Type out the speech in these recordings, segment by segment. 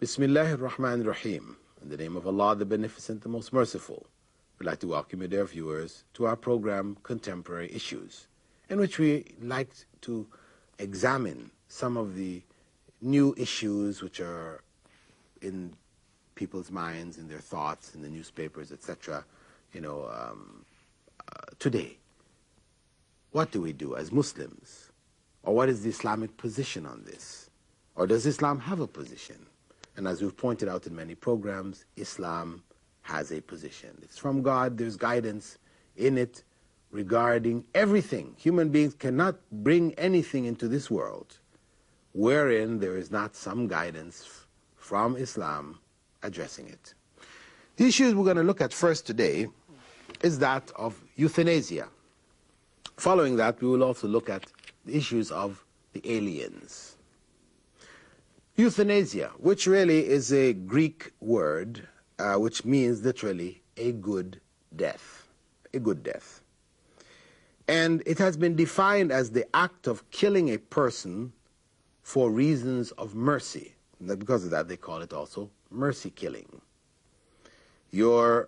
Bismillahir Rahmanir Rahim. In the name of Allah, the Beneficent, the Most Merciful. We'd like to welcome you, dear viewers, to our program, Contemporary Issues, in which we like to examine some of the new issues which are in people's minds, in their thoughts, in the newspapers, etc., today. What do we do as Muslims? Or what is the Islamic position on this? Or does Islam have a position? And as we've pointed out in many programs, Islam has a position. It's from God. There's guidance in it regarding everything. Human beings cannot bring anything into this world wherein there is not some guidance from Islam addressing it. The issues we're going to look at first today is that of euthanasia. Following that, we will also look at the issues of the aliens. Euthanasia, which really is a Greek word, which means literally a good death. A good death. And it has been defined as the act of killing a person for reasons of mercy. And because of that, they call it also mercy killing. Your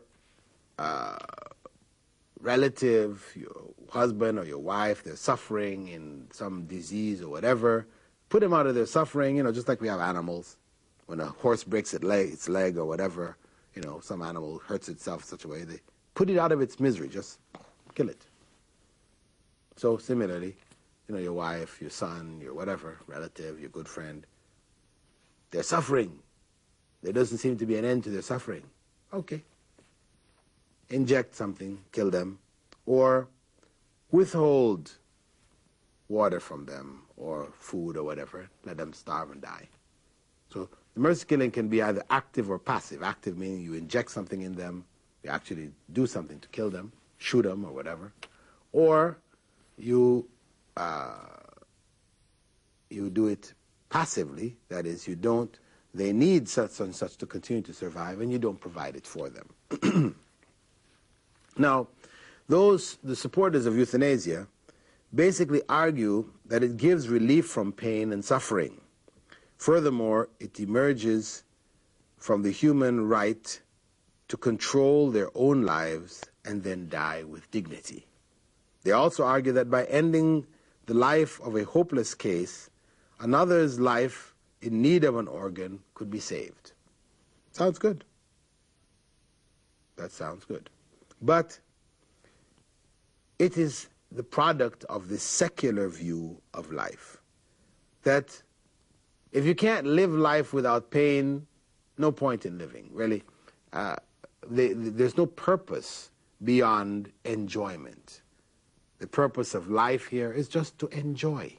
relative, your husband or your wife, they're suffering in some disease or whatever, put them out of their suffering, just like we have animals. When a horse breaks its leg or whatever, some animal hurts itself in such a way, they put it out of its misery, just kill it. So similarly, your wife, your son, your whatever, relative, your good friend, they're suffering. There doesn't seem to be an end to their suffering. Okay. Inject something, kill them, or withhold water from them or food or whatever, let them starve and die. So the mercy killing can be either active or passive. Active meaning you inject something in them, you actually do something to kill them, shoot them or whatever, or you do it passively, that is, they need such and such to continue to survive and you don't provide it for them. Now, the supporters of euthanasia basically argue that it gives relief from pain and suffering. Furthermore, it emerges from the human right to control their own lives and then die with dignity. They also argue that by ending the life of a hopeless case, another's life in need of an organ could be saved. Sounds good. That sounds good. But it is the product of the secular view of life, that if you can't live life without pain, no point in living, really. There's no purpose beyond enjoyment. The purpose of life here is just to enjoy,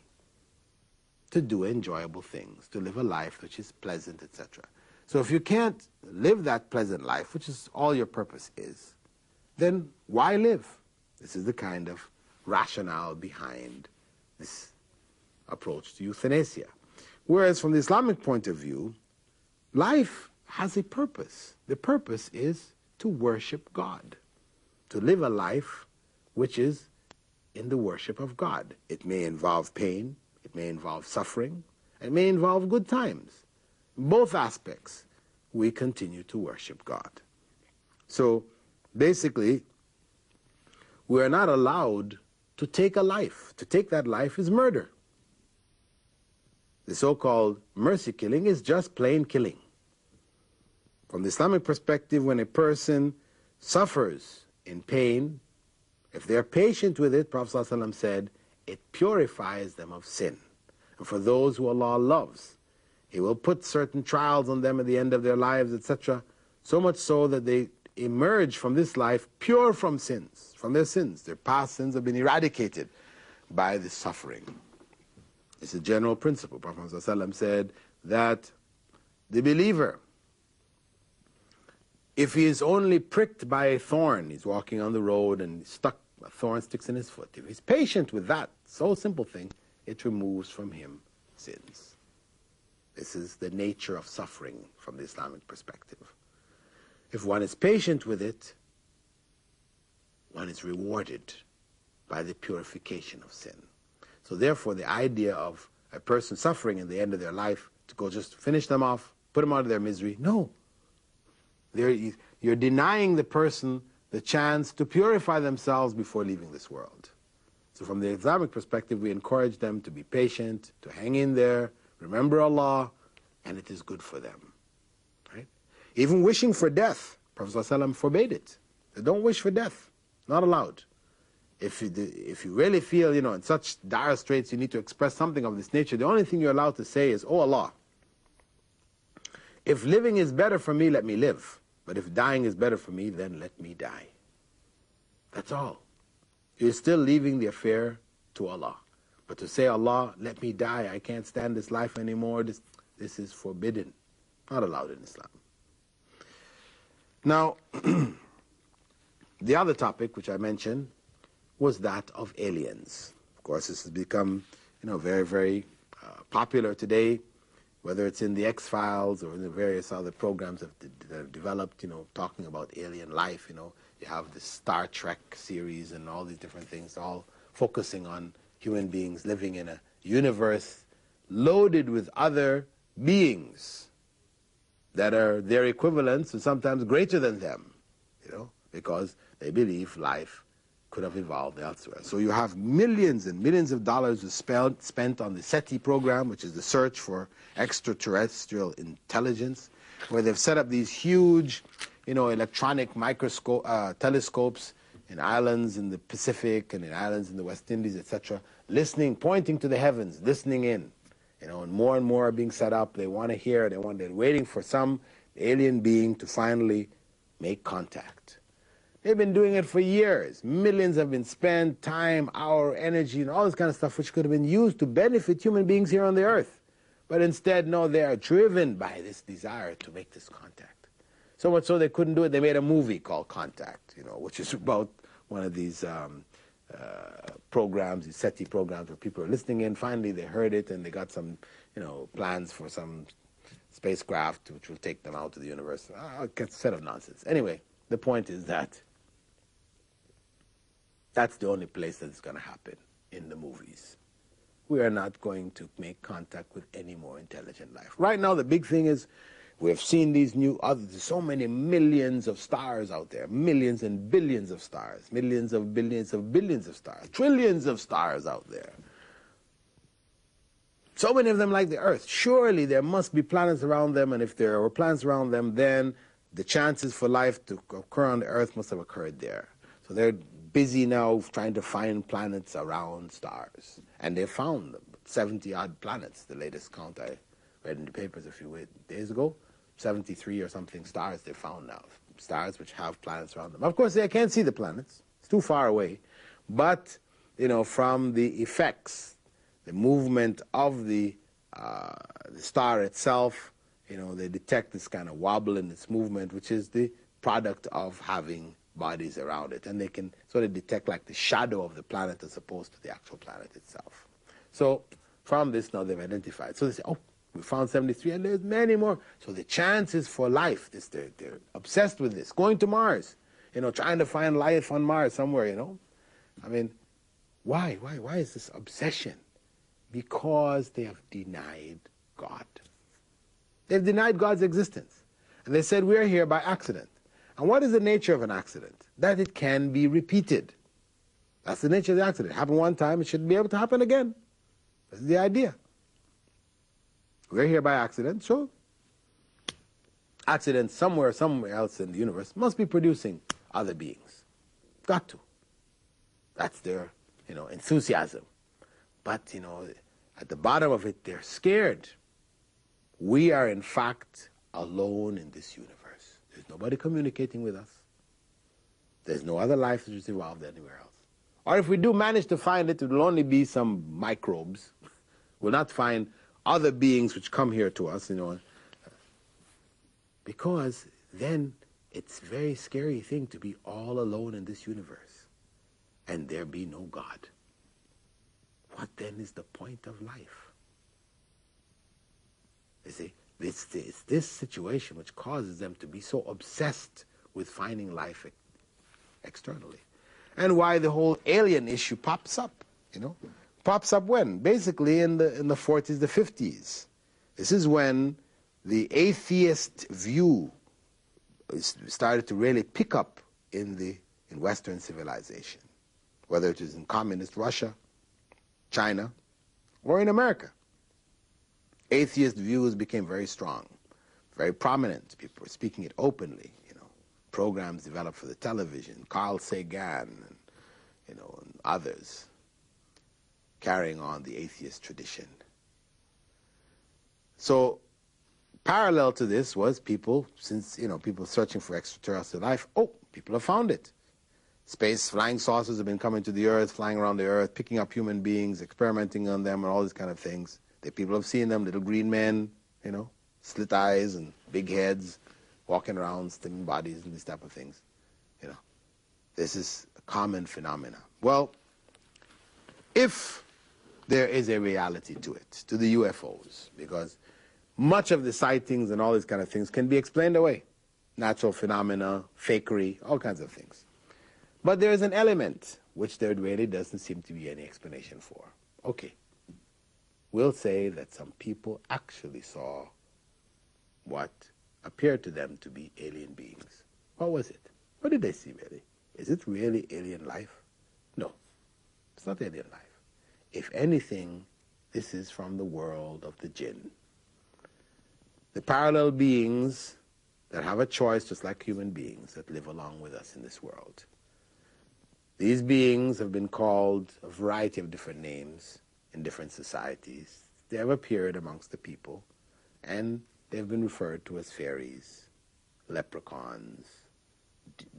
to do enjoyable things, to live a life which is pleasant, etc. So if you can't live that pleasant life, which is all your purpose is, then why live? This is the kind of rationale behind this approach to euthanasia. Whereas from the Islamic point of view, life has a purpose. The purpose is to worship God, to live a life which is in the worship of God. It may involve pain, it may involve suffering, it may involve good times. In both aspects, we continue to worship God. So basically, we are not allowed to take a life. To take that life is murder. The so-called mercy killing is just plain killing. From the Islamic perspective, when a person suffers in pain, if they're patient with it, Prophet ﷺ said, it purifies them of sin. And for those who Allah loves, He will put certain trials on them at the end of their lives, etc., so much so that they emerge from this life pure from sins, from their sins. Their past sins have been eradicated by this suffering. It's a general principle. Prophet ﷺ said that the believer, if he is only pricked by a thorn, he's walking on the road and a thorn sticks in his foot, if he's patient with that so simple thing, it removes from him sins. This is the nature of suffering from the Islamic perspective. If one is patient with it, one is rewarded by the purification of sin. So therefore, the idea of a person suffering in the end of their life, to go just finish them off, put them out of their misery. No. You're denying the person the chance to purify themselves before leaving this world. So from the Islamic perspective, we encourage them to be patient, to hang in there, remember Allah, and it is good for them. Right? Even wishing for death, Prophet ﷺ forbade it. They don't wish for death. Not allowed. If you really feel, in such dire straits you need to express something of this nature, the only thing you're allowed to say is, "Oh Allah, if living is better for me, let me live. But if dying is better for me, then let me die." That's all. You're still leaving the affair to Allah. But to say, "Allah, let me die, I can't stand this life anymore," this is forbidden. Not allowed in Islam. Now, the other topic which I mentioned was that of aliens. Of course, this has become, very, very popular today, whether it's in the X-Files or in the various other programs that have developed, talking about alien life. You have the Star Trek series and all these different things, all focusing on human beings living in a universe loaded with other beings that are their equivalents and sometimes greater than them, because they believe life could have evolved elsewhere. So you have millions and millions of dollars spent on the SETI program, which is the search for extraterrestrial intelligence, where they've set up these huge, electronic telescopes in islands in the Pacific and in islands in the West Indies, etc., listening, pointing to the heavens, listening in. And more are being set up. They want to hear, they're waiting for some alien being to finally make contact. They've been doing it for years. Millions have been spent, time, hour, energy, and all this kind of stuff which could have been used to benefit human beings here on the earth. But instead, no, they are driven by this desire to make this contact. So much so they couldn't do it. They made a movie called Contact, which is about one of these programs, these SETI programs, where people are listening in. Finally, they heard it, and they got some, plans for some spacecraft which will take them out to the universe. A set of nonsense. Anyway, the point is that that's the only place that it's going to happen in the movies. We are not going to make contact with any more intelligent life. Right now, the big thing is we've seen these there's so many millions of stars out there, millions and billions of stars, millions of billions of billions of stars, trillions of stars out there. So many of them like the Earth. Surely there must be planets around them, and if there were planets around them, then the chances for life to occur on the Earth must have occurred there. So they're busy now trying to find planets around stars. And they found 70-odd planets, the latest count I read in the papers a few days ago. 73 or something stars they found now, stars which have planets around them. Of course, they can't see the planets. It's too far away. But, from the effects, the movement of the star itself, they detect this kind of wobble in its movement, which is the product of having bodies around it. And they can sort of detect like the shadow of the planet as opposed to the actual planet itself. So from this now they've identified. So they say, oh, we found 73 and there's many more. So the chances for life, they're obsessed with this. Going to Mars, trying to find life on Mars somewhere, I mean, why? Why is this obsession? Because they have denied God. They've denied God's existence. And they said, we're here by accident. And what is the nature of an accident? That it can be repeated. That's the nature of the accident. It happened one time, it should be able to happen again. That's the idea. We're here by accident, so accidents somewhere else in the universe must be producing other beings. Got to. That's their, enthusiasm. But, at the bottom of it, they're scared. We are, in fact, alone in this universe. There's nobody communicating with us. There's no other life that has evolved anywhere else. Or if we do manage to find it, it will only be some microbes. We'll not find other beings which come here to us, because then it's a very scary thing to be all alone in this universe and there be no God. What then is the point of life? You see, it's this situation which causes them to be so obsessed with finding life externally. And why the whole alien issue pops up, Pops up when? Basically in the 40s, the 50s. This is when the atheist view started to really pick up in Western civilization, whether it is in communist Russia, China, or in America. Atheist views became very strong, very prominent. People were speaking it openly. Programs developed for the television, Carl Sagan, and others, carrying on the atheist tradition. So, parallel to this was people searching for extraterrestrial life. Oh, people have found it. Space flying saucers have been coming to the Earth, flying around the Earth, picking up human beings, experimenting on them, and all these kind of things. The people have seen them, little green men, slit eyes and big heads, walking around, stimming bodies and these type of things. This is a common phenomena. Well, if there is a reality to it, to the UFOs, because much of the sightings and all these kind of things can be explained away. Natural phenomena, fakery, all kinds of things. But there is an element which there really doesn't seem to be any explanation for. Okay. We'll say that some people actually saw what appeared to them to be alien beings. What was it? What did they see, really? Is it really alien life? No, it's not alien life. If anything, this is from the world of the jinn. The parallel beings that have a choice, just like human beings, that live along with us in this world. These beings have been called a variety of different names in different societies. They have appeared amongst the people, and they've been referred to as fairies, leprechauns,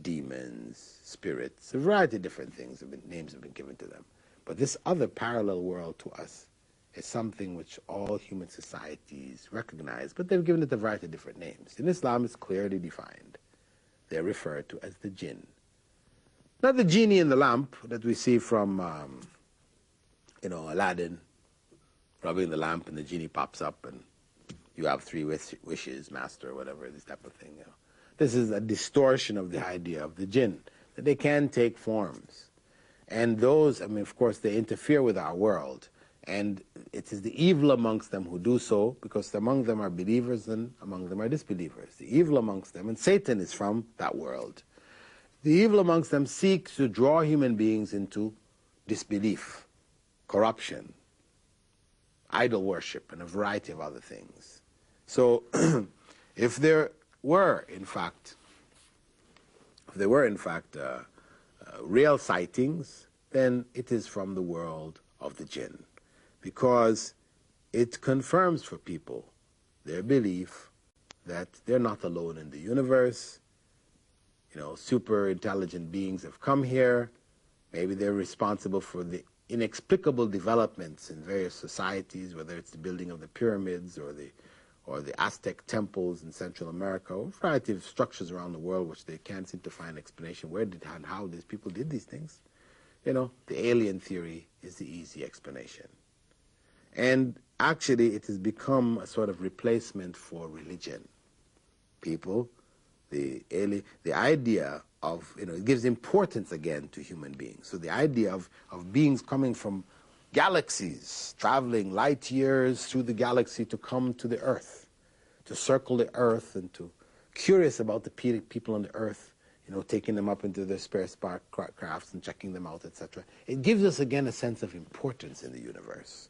demons, spirits, a variety of different things, names have been given to them. But this other parallel world to us is something which all human societies recognize, but they've given it a variety of different names. In Islam, it's clearly defined. They're referred to as the jinn. Not the genie in the lamp that we see from, Aladdin, rubbing the lamp and the genie pops up and you have 3 wishes, master, whatever, this type of thing. This is a distortion of the idea of the jinn, that they can take forms. And those, of course, they interfere with our world. And it is the evil amongst them who do so, because among them are believers and among them are disbelievers. The evil amongst them, and Satan is from that world. The evil amongst them seeks to draw human beings into disbelief, corruption, idol worship, and a variety of other things. So, if there were, in fact, real sightings, then it is from the world of the jinn, because it confirms for people their belief that they're not alone in the universe. Super intelligent beings have come here. Maybe they're responsible for the inexplicable developments in various societies, whether it's the building of the pyramids or the Aztec temples in Central America, or a variety of structures around the world which they can't seem to find explanation where did and how these people did these things. The alien theory is the easy explanation. And actually it has become a sort of replacement for religion. People, the idea of, it gives importance again to human beings. So the idea of beings coming from galaxies, traveling light years through the galaxy to come to the Earth, to circle the Earth, and to curious about the people on the Earth, taking them up into their space crafts and checking them out, etc. It gives us again a sense of importance in the universe,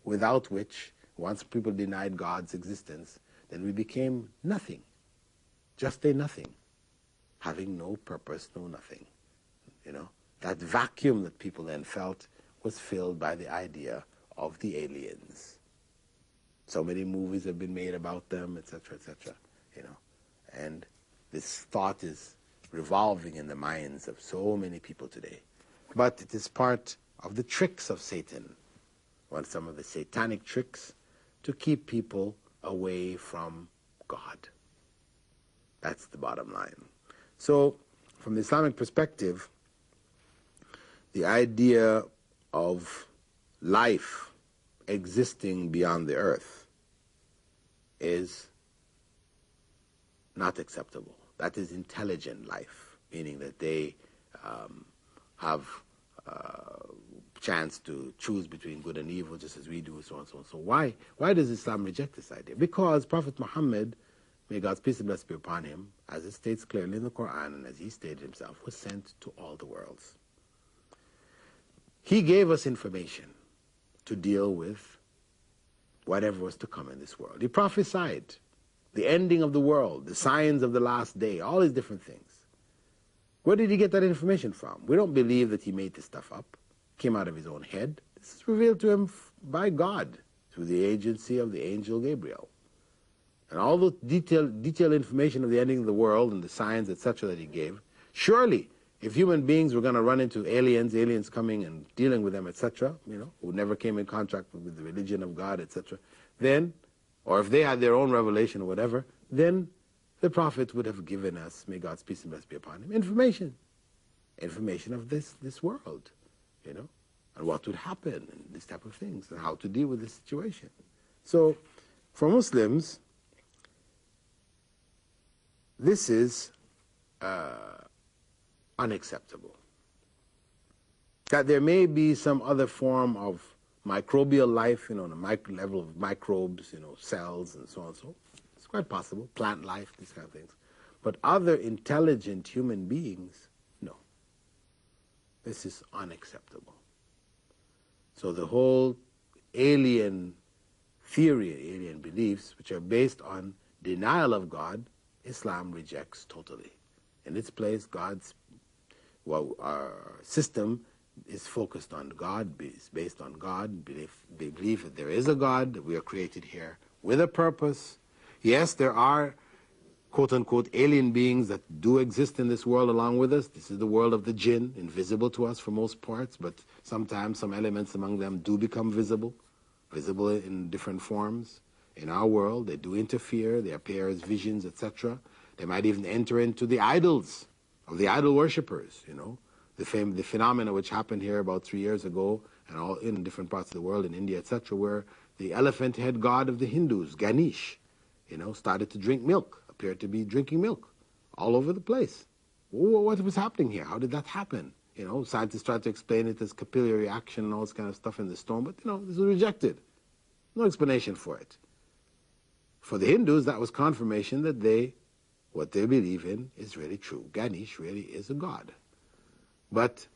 without which, once people denied God's existence, then we became nothing, just a nothing, having no purpose, no nothing. That vacuum that people then felt was filled by the idea of the aliens. So many movies have been made about them, etc., etc., and this thought is revolving in the minds of so many people today. But it is part of the tricks of Satan, some of the satanic tricks, to keep people away from God. That's the bottom line. So, from the Islamic perspective, the idea of life existing beyond the earth is not acceptable. That is intelligent life, meaning that they have chance to choose between good and evil, just as we do, so on and so on. So why does Islam reject this idea? Because Prophet Muhammad, may God's peace and blessings be upon him, as it states clearly in the Quran, and as he stated himself, was sent to all the worlds. He gave us information to deal with whatever was to come in this world. He prophesied the ending of the world, the signs of the last day, all these different things. Where did he get that information from? We don't believe that he made this stuff up, came out of his own head. This is revealed to him by God through the agency of the angel Gabriel. And all the detailed information of the ending of the world and the signs, etc., that he gave, surely, if human beings were going to run into aliens coming and dealing with them, etc., who never came in contact with the religion of God, etc., then, or if they had their own revelation or whatever, then the Prophet would have given us, may God's peace and blessings be upon him, information of this world, and what would happen, and these type of things, and how to deal with this situation. So, for Muslims, this is unacceptable. That there may be some other form of microbial life, on a level of microbes, cells and so on and so. It's quite possible. Plant life, these kind of things. But other intelligent human beings, no. This is unacceptable. So the whole alien theory, alien beliefs, which are based on denial of God, Islam rejects totally. In its place, our system is focused on God, is based on God, belief that there is a God, that we are created here with a purpose. Yes, there are quote-unquote alien beings that do exist in this world along with us. This is the world of the jinn, invisible to us for most parts, but sometimes some elements among them do become visible in different forms. In our world, they do interfere, they appear as visions, etc. They might even enter into the idols of the idol worshippers, the phenomena which happened here about 3 years ago, and all in different parts of the world, in India, etc., where the elephant head god of the Hindus, Ganesh, started to drink milk, appeared to be drinking milk all over the place. What was happening here? How did that happen? Scientists tried to explain it as capillary action and all this kind of stuff in the stone, but this was rejected. No explanation for it. For the Hindus, that was confirmation that what they believe in is really true. Ganesh really is a god. But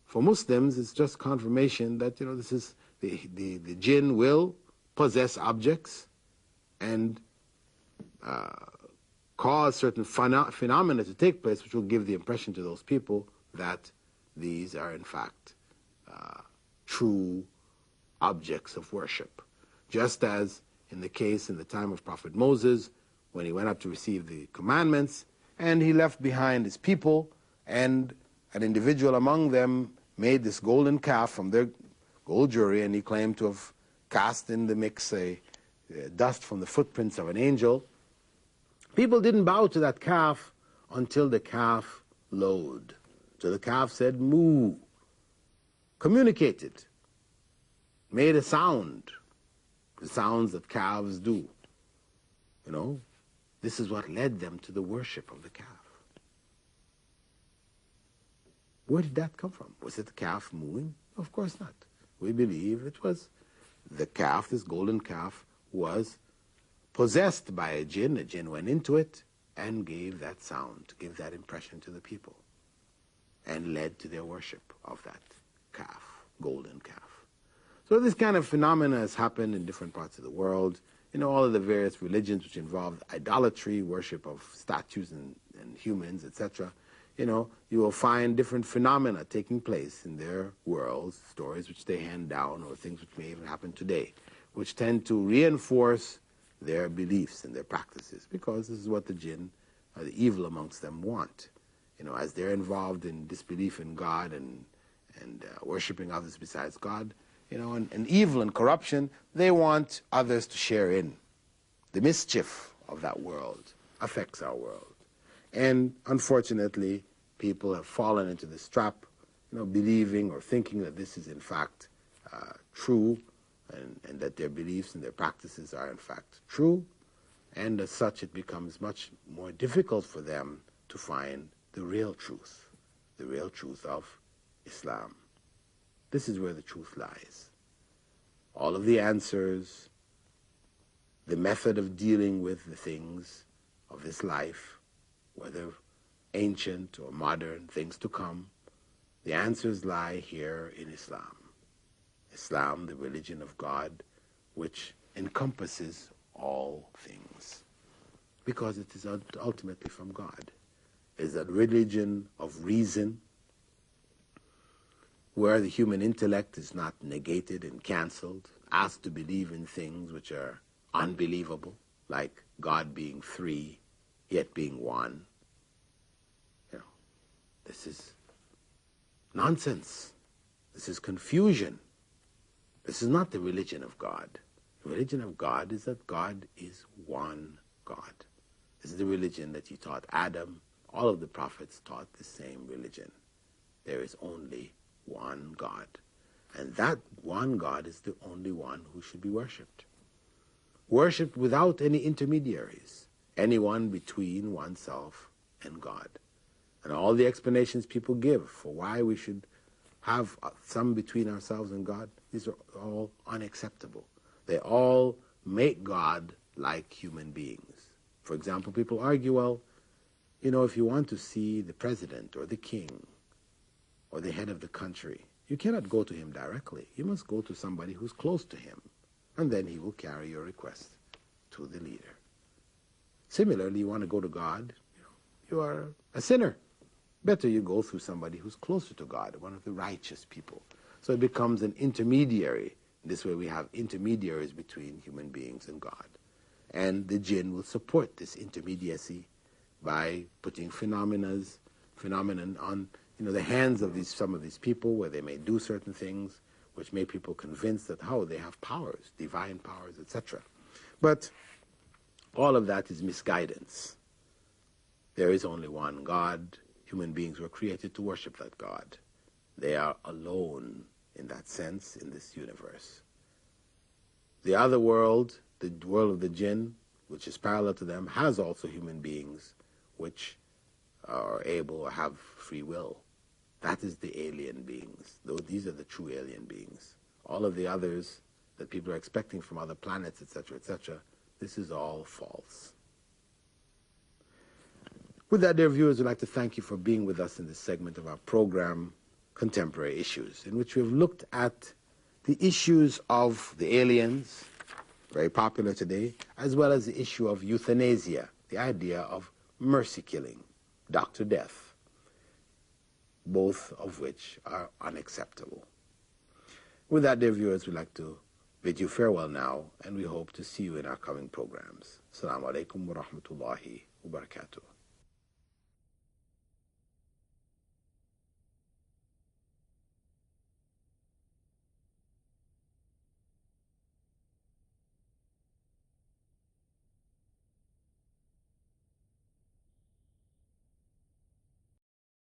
for Muslims, it's just confirmation that, this is the jinn will possess objects and cause certain phenomena to take place, which will give the impression to those people that these are in fact true objects of worship. Just as in the time of Prophet Moses, when he went up to receive the commandments, and he left behind his people, and an individual among them made this golden calf from their gold jewelry, and he claimed to have cast in the mix dust from the footprints of an angel. People didn't bow to that calf until the calf lowed. So the calf said, moo, communicated, made a sound, the sounds that calves do. This is what led them to the worship of the calf. Where did that come from? Was it the calf mooing? Of course not. We believe it was the calf, this golden calf, was possessed by a jinn. A jinn went into it and gave that sound, gave that impression to the people, and led to their worship of that calf, golden calf. So this kind of phenomena has happened in different parts of the world. All of the various religions which involve idolatry, worship of statues and humans, etc. You will find different phenomena taking place in their worlds, stories which they hand down, or things which may even happen today, which tend to reinforce their beliefs and their practices, because this is what the jinn, or the evil amongst them, want. As they're involved in disbelief in God and worshiping others besides God, and evil and corruption, they want others to share in. The mischief of that world affects our world. And unfortunately, people have fallen into this trap, believing or thinking that this is in fact true, and that their beliefs and their practices are in fact true. And as such, it becomes much more difficult for them to find the real truth of Islam. This is where the truth lies. All of the answers, the method of dealing with the things of this life, whether ancient or modern, things to come, the answers lie here in Islam. Islam, the religion of God, which encompasses all things, because it is ultimately from God. It is a religion of reason, where the human intellect is not negated and cancelled, asked to believe in things which are unbelievable, like God being three, yet being one. You know, this is nonsense. This is confusion. This is not the religion of God. The religion of God is that God is one God. This is the religion that he taught Adam. All of the prophets taught the same religion. There is only one God. And that one God is the only one who should be worshipped. Worshipped without any intermediaries, anyone between oneself and God. And all the explanations people give for why we should have some between ourselves and God, these are all unacceptable. They all make God like human beings. For example, people argue, well, you know, if you want to see the president or the king or the head of the country, you cannot go to him directly. You must go to somebody who's close to him, and then he will carry your request to the leader. Similarly, you want to go to God, you are a sinner. Better you go through somebody who's closer to God, one of the righteous people. So it becomes an intermediary. This way we have intermediaries between human beings and God. And the jinn will support this intermediacy by putting phenomenon on the hands of some of these people, where they may do certain things which make people convinced that, they have powers, divine powers, etc. But all of that is misguidance. There is only one God. Human beings were created to worship that God. They are alone in that sense in this universe. The other world, the world of the jinn, which is parallel to them, has also human beings which are able or have free will. That is the alien beings. These are the true alien beings. All of the others that people are expecting from other planets, etc., this is all false. With that, dear viewers, we'd like to thank you for being with us in this segment of our program, Contemporary Issues, in which we've looked at the issues of the aliens, very popular today, as well as the issue of euthanasia, the idea of mercy killing, Dr. Death, both of which are unacceptable. With that, dear viewers, we'd like to bid you farewell now, and we hope to see you in our coming programs. Assalamu alaikum wa rahmatullahi wa barakatuh.